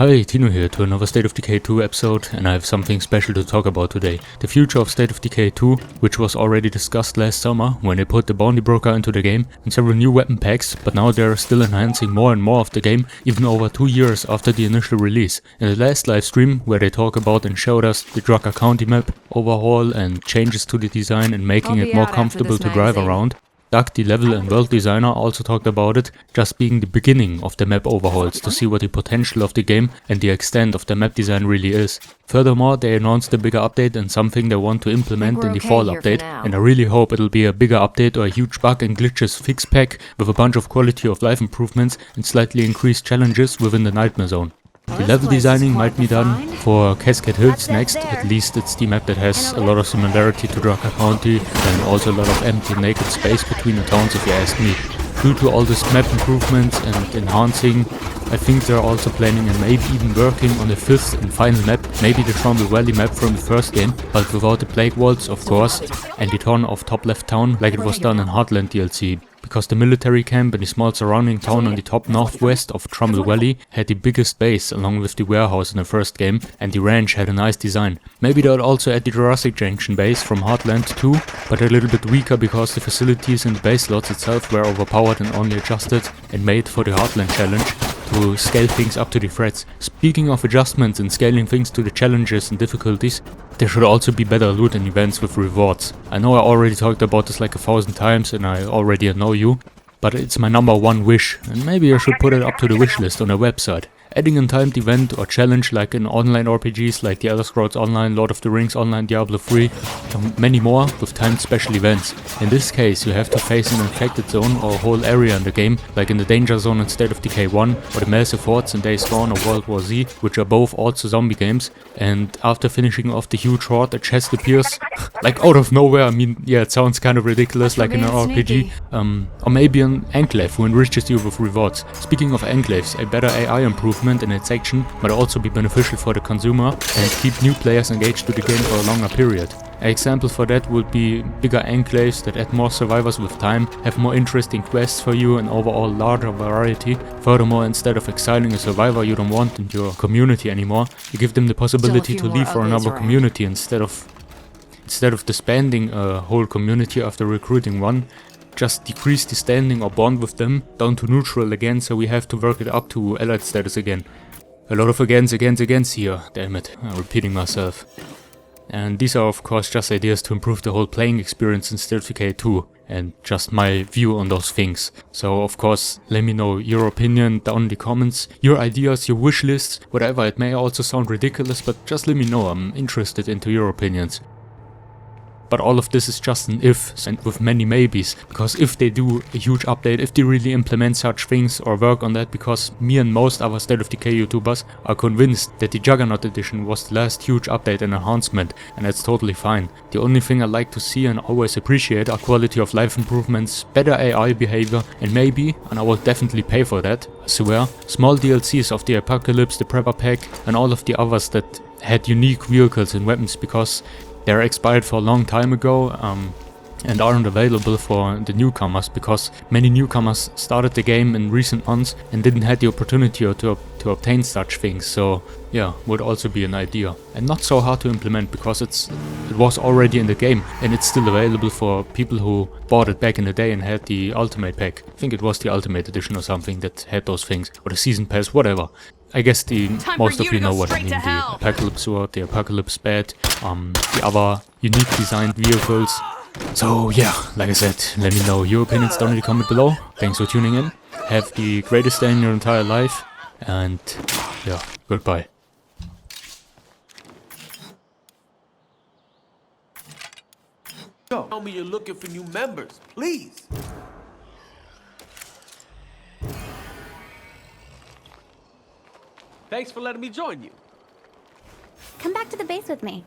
Hi, Tino here to another State of Decay 2 episode, and I have something special to talk about today. The future of State of Decay 2, which was already discussed last summer when they put the Bounty Broker into the game and several new weapon packs, but now they're still enhancing more and more of the game, even over 2 years after the initial release. In the last live stream, where they talk about and showed us the Drucker County map overhaul and changes to the design and making it more comfortable to drive around, Doug, the level and world designer, also talked about it just being the beginning of the map overhauls to see what the potential of the game and the extent of the map design really is. Furthermore, they announced a bigger update and something they want to implement in the fall update, and I really hope it'll be a bigger update or a huge bug and glitches fix pack with a bunch of quality of life improvements and slightly increased challenges within the Nightmare Zone. The level designing might be done for Cascade Hills next, at least it's the map that has a lot of similarity to Drucker County and also a lot of empty naked space between the towns if you ask me. Due to all this map improvements and enhancing, I think they're also planning and maybe even working on the 5th and final map, maybe the Trumbull Valley map from the first game, but without the Plague Walls of course, and the ton of top left town like it was done in Heartland DLC. Because the military camp and the small surrounding town on the top northwest of Trumbull Valley had the biggest base along with the warehouse in the first game, and the ranch had a nice design. Maybe they'll also add the Jurassic Junction base from Heartland too, but a little bit weaker because the facilities in the base slots itself were overpowered and only adjusted and made for the Heartland challenge to scale things up to the threats. Speaking of adjustments and scaling things to the challenges and difficulties, there should also be better loot and events with rewards. I know I already talked about this like 1,000 times and I already annoy you, but it's my number one wish, and maybe I should put it up to the wish list on a website. Adding a timed event or challenge like in online RPGs like The Elder Scrolls Online, Lord of the Rings Online, Diablo 3, and many more with timed special events. In this case you have to face an infected zone or a whole area in the game, like in the Danger Zone in State of Decay 1 or the Massive Hordes in Days Gone or World War Z, which are both also zombie games, and after finishing off the huge horde a chest appears, like out of nowhere. I mean, yeah, it sounds kind of ridiculous like in an RPG, or maybe an enclave who enriches you with rewards. Speaking of enclaves, a better AI improvement in its action might also be beneficial for the consumer and keep new players engaged to the game for a longer period. An example for that would be bigger enclaves that add more survivors with time, have more interesting quests for you and overall larger variety. Furthermore, instead of exiling a survivor you don't want in your community anymore, you give them the possibility to leave for another community instead of disbanding a whole community after recruiting one. Just decrease the standing or bond with them down to neutral again, so we have to work it up to allied status again. A lot of against here, damn it, I'm repeating myself. And these are of course just ideas to improve the whole playing experience in State of Decay 2, and just my view on those things. So of course let me know your opinion down in the comments, your ideas, your wish lists, whatever. It may also sound ridiculous, but just let me know, I'm interested into your opinions. But all of this is just an if, and with many maybes, because if they do a huge update, if they really implement such things or work on that, because me and most other State of Decay YouTubers are convinced that the Juggernaut edition was the last huge update and enhancement, and that's totally fine. The only thing I like to see and always appreciate are quality of life improvements, better AI behavior, and maybe, and I will definitely pay for that, I swear, small DLCs of the Apocalypse, the Prepper Pack, and all of the others that had unique vehicles and weapons, because they're expired for a long time ago and aren't available for the newcomers, because many newcomers started the game in recent months and didn't have the opportunity to obtain such things. So yeah, would also be an idea. And not so hard to implement, because it was already in the game and it's still available for people who bought it back in the day and had the Ultimate Pack. I think it was the Ultimate Edition or something that had those things, or the Season Pass, whatever. I guess most of you know what I mean, the Apocalypse Sword, the Apocalypse Bat, the other unique designed vehicles. So yeah, like I said, let me know your opinions down in the comment below. Thanks for tuning in, have the greatest day in your entire life, and yeah, goodbye. Tell me you're looking for new members, please. Thanks for letting me join you. Come back to the base with me.